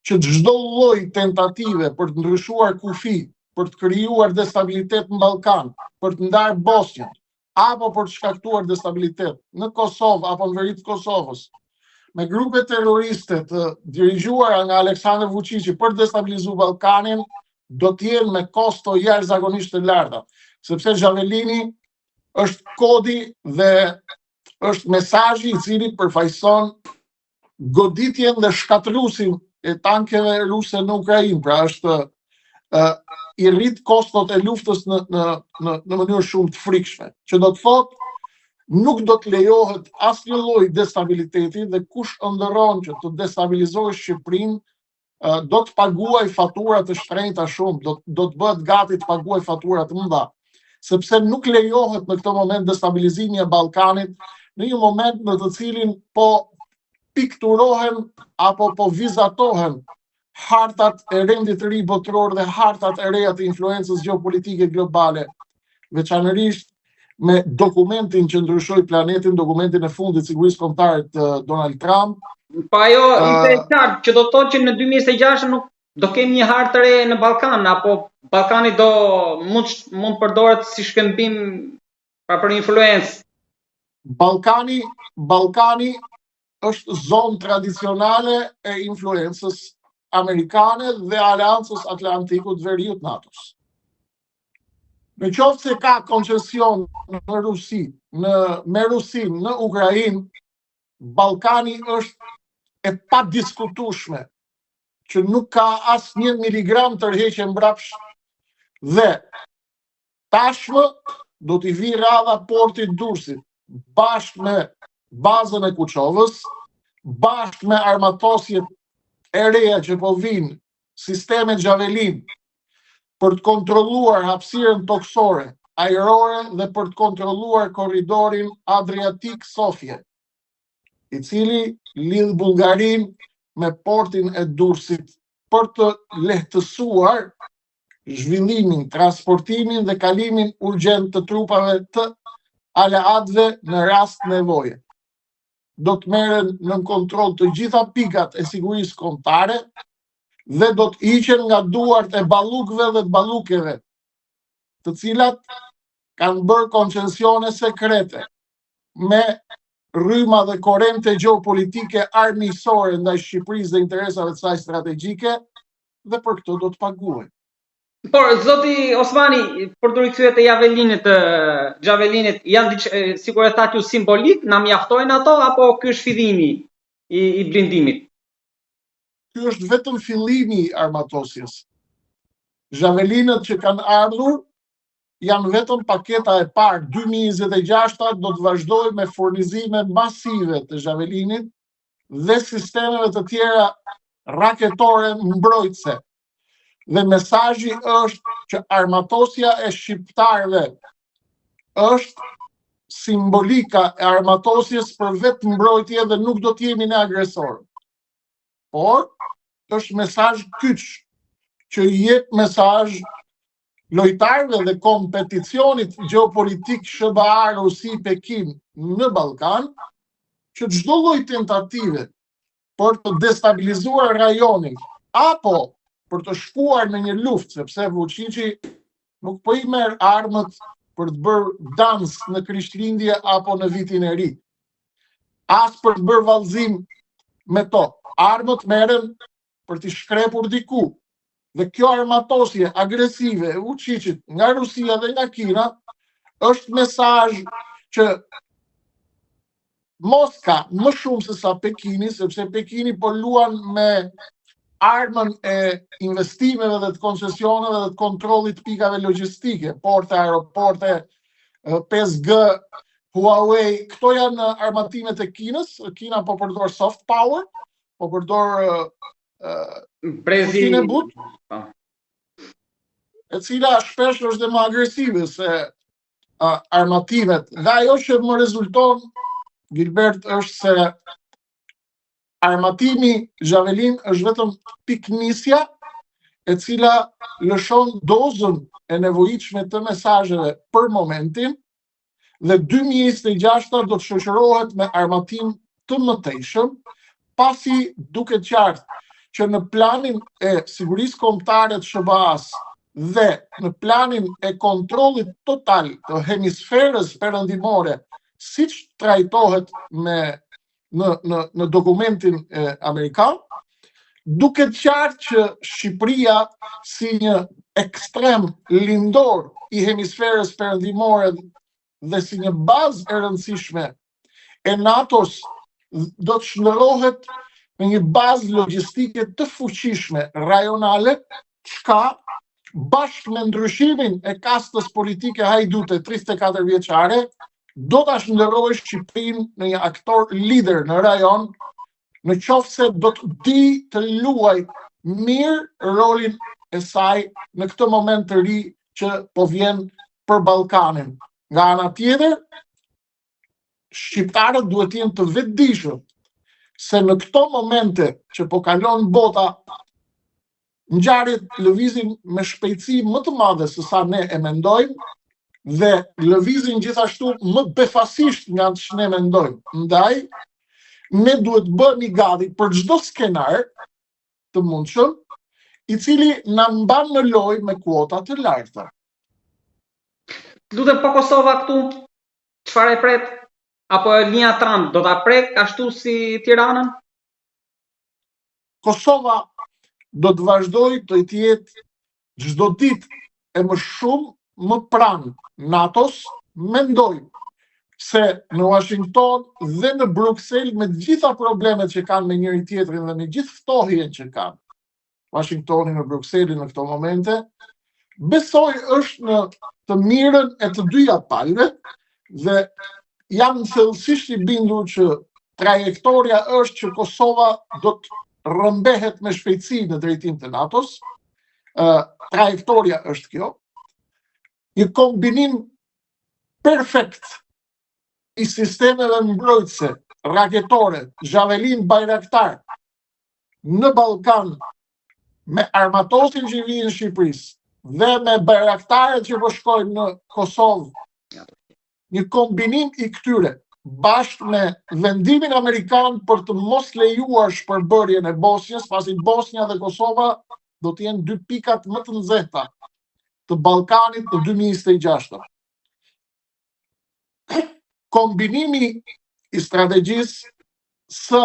që çdo lloj tentative për të ndryshuar kufi, për të krijuar destabilitet në Ballkan, për të ndarë Bosnjën, apo për të shkaktuar destabilitet në Kosovë apo në veri të Kosovës, me grupe terroriste të dirigjuara nga Aleksandar Vučići për të destabilizuar Ballkanin, do të jenë me kosto jashtëzakonisht të larta, sepse Xhavelini është kodi dhe është mesazhi i cili përfaqëson goditjen dhe shkatërruesin e tankeve ruse në Ukrainë, pra është i rrit kostot e luftës në mënyrë shumë të frikshme, që do të thotë nuk do të lejohet asnjë lloj destabiliteti dhe kush ëndërron që të destabilizojë Shqipërinë do të paguaj fatura të shtrenjta shumë, do të bëhet gati të paguaj fatura të mëdha, sepse nuk lejohet në këtë moment destabilizimi e Ballkanit në një moment në të cilin po pikturohen apo po vizatohen hartat e rendit të ri botëror dhe hartat e reja të influencës gjeopolitike globale, veçanërisht me dokumentin që ndryshoi planetin, dokumentin e fundit të sigurisë kombëtare të Donald Trump. Po ajo ishte e qartë që do të thotë që në 2026 nuk do kemi një hartë të re në Ballkan, apo Ballkani do mund përdoret si shkëmbim për influencë. Ballkani është zonë tradicionale e influencës amerikane dhe Aleancës Atlantikut Veriut NATO-s. Në qoftë se ka koncesion në Rusi, me Rusin në Ukrainë, Ballkani është e padiskutueshme që nuk ka asnjë miligram tërheqje mbrapsht dhe tashmë do t'i vi radha portit Durrësit bashkë me bazën e Kuçovës, bashkë me armatosjet e reja që po vinë, sisteme Xhavelin, për të kontrolluar hapësirën toksore, ajrore dhe për të kontrolluar korridorin Adriatik-Sofje, i cili lidh Bullgarinë me portin e Durrësit për të lehtësuar zhvillimin, transportimin dhe kalimin urgjent të trupave të aleatëve në rast nevoje. Do të merren në kontroll të gjitha pikat e sigurisë kombëtare dhe do të hiqen nga duart e ballukëve dhe të ballukeve, të cilat kanë bërë koncesione sekrete me rryma dhe korrente gjeopolitike armiqësore ndaj Shqipërisë dhe interesave të saj strategjike, dhe për këtë do të paguajnë. Por zoti Osmani, për të rikthyer te Xhavelinit, janë sikur e thatë ju simbolik, na mjaftojnë ato apo ky është fillimi i blindimit? Ky është vetëm fillimi i armatosjes. Xhavelinët që kanë ardhur janë vetëm paketa e parë. 2026 do të vazhdojë me furnizime masive të Xhavelinit dhe sistemeve të tjera raketore mbrojtëse. Dhe mesazhi është që armatosja e shqiptarëve është simbolika e armatosjes për vetë mbrojtje dhe nuk do të jemi ne agresor. Por është mesazh kyç që i jep mesazh lojtarëve dhe kompeticionit gjeopolitik SBA, Rusi, Pekin në Ballkan, që çdo lloj tentative për të destabilizuar rajonin apo për të shkuar në një luftë, sepse Vučići nuk po I merr armët për të bërë dans në Krishtlindje apo në vitin e ri. As për të bërë vallëzim me to. Armët merren për t'i shkrepur diku. Dhe kjo armatosje agresive e Vučićit nga Rusia dhe nga Kina është mesazh që Moska më shumë se sa Pekini, sepse Pekini po luan me armën e investimeve dhe të koncesioneve dhe të kontrollit pikave logjistike, porte, aeroporte, 5G, Huawei, këto janë armatimet e Kinës. Kina po përdor soft power, po përdor Brezi e but, e cila shpesh është dhe më agresive se armatimet. Dhe ajo që më rezulton, Gilbert, është se armatimi Xhavelin është vetëm piknisja e cila lëshon dozën e nevojitshme të mesazheve për momentin dhe 2026 do të shoqërohet me armatim të mëtejshëm, pasi duket qartë që në planin e sigurisë kombëtare të SBA-s dhe në planin e kontrollit total të hemisferës perëndimore, siç trajtohet në dokumentin amerikan, duket qartë që Shqipëria si një ekstrem lindor i hemisferës perëndimore dhe si një bazë e rëndësishme e NATO-s do të shndërrohet në një bazë logjistike të fuqishme rajonale, çka bashkë me ndryshimin e kastës politike hajdute 34 vjeçare, do ta shndërrojë Shqipërinë në një aktor lider në rajon, në qoftë se do të di të luaj mirë rolin e saj në këtë moment të ri që po vjen për Ballkanin. Nga ana tjetër, shqiptarët duhet të jenë të vetëdijshëm se në këto momente që po kalon bota, ngjarjet lëvizin me shpejtësi më të madhe se sa ne e mendojmë dhe lëvizin gjithashtu më befasisht nga që ne mendojmë. Ndaj, ne duhet bëhemi gati për çdo skenar të mundshëm, i cili na mban në lojë me kuota të larta. Lutem, po Kosova këtu çfarë e pret? Apo linja Trump do ta prek ashtu si Tiranën? Kosova do të vazhdojë të jetë çdo ditë e më shumë më pranë NATO-s, mendoj se në Washington dhe në Bruxelles, me të gjitha problemet që kanë me njëri tjetrin dhe me gjithë ftohjen që kanë Washingtoni në Bruxelles në këto momente, besoj është në të mirën e të dyja palëve dhe jam thellësisht i bindur që trajektoria është që Kosova do të rrëmbehet me shpejtësi në drejtim të NATO-s. Trajektoria është kjo. Një kombinim perfekt i sistemeve mbrojtëse, raketore, Javelin Bayraktar në Ballkan me armatosin që vijnë në Shqipërisë dhe me Bayraktarët që po shkojnë në Kosovë. Një kombinim i këtyre bashkë me vendimin amerikan për të mos lejuar shpërbërjen e Bosnjës, pasi Bosnja dhe Kosova do të jenë dy pikat më të nxehta të Ballkanit në 2026. Kombinimi i strategjisë së